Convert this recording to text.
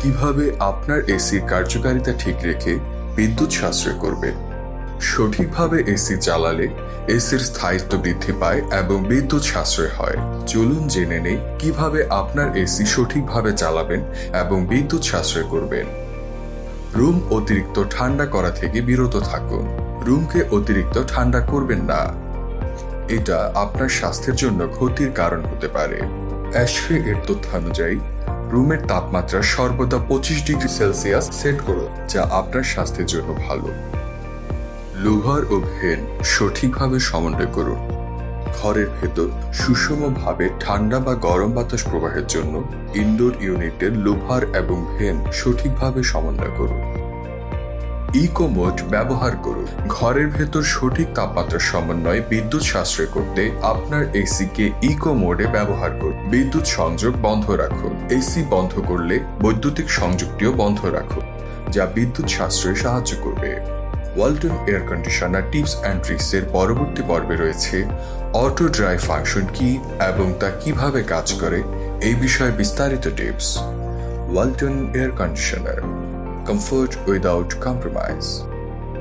কিভাবে আপনার এসির কার্যকারিতা ঠিক রেখে বিদ্যুৎ সাশ্রয় করবেন। সঠিকভাবে এসি চালালে এসির স্থায়িত্ব বৃদ্ধি পায় এবং বিদ্যুৎ সাশ্রয় হয়। চলুন জেনে নেই কিভাবে আপনার এসি সঠিকভাবে চালাবেন এবং বিদ্যুৎ সাশ্রয় করবেন। রুম অতিরিক্ত ঠান্ডা করা থেকে বিরত থাকুন। রুমকে অতিরিক্ত ঠান্ডা করবেন না, এটা আপনার স্বাস্থ্যের জন্য ক্ষতির কারণ হতে পারে। অ্যাশরে এর তথ্যানুযায়ী রুমের তাপমাত্রা সর্বদা 25 ডিগ্রি সেলসিয়াস সেট করুন, যা আপনার স্বাস্থ্যের জন্য ভালো। লোহার ও ভেন সঠিকভাবে সমন্বয় করুন। ঘরের ভেতর সুষমভাবে ঠান্ডা বা গরম বাতাস প্রবাহের জন্য ইনডোর ইউনিটের লোহার এবং ভেন সঠিকভাবে সমন্বয় করুন। ইকো মোড ব্যবহার করুন। ঘরের ভেতর সঠিক তাপমাত্রা সমন্বয়ে বিদ্যুৎ সাশ্রয় করতে আপনার এসিকে ইকো মোডে ব্যবহার করুন। বিদ্যুৎ সংযোগ বন্ধ রাখুন। এসি বন্ধ করলে বৈদ্যুতিক সংযোগটিও বন্ধ রাখুন, যা বিদ্যুৎ সাশ্রয়ে সাহায্য করবে। Walton air conditioner tips and tricks এর পরবর্তী পর্বে রয়েছে অটো ড্রাই ফাংশন কি এবং তা কিভাবে কাজ করে এই বিষয়ে বিস্তারিত tips. Walton air conditioner, comfort without compromise.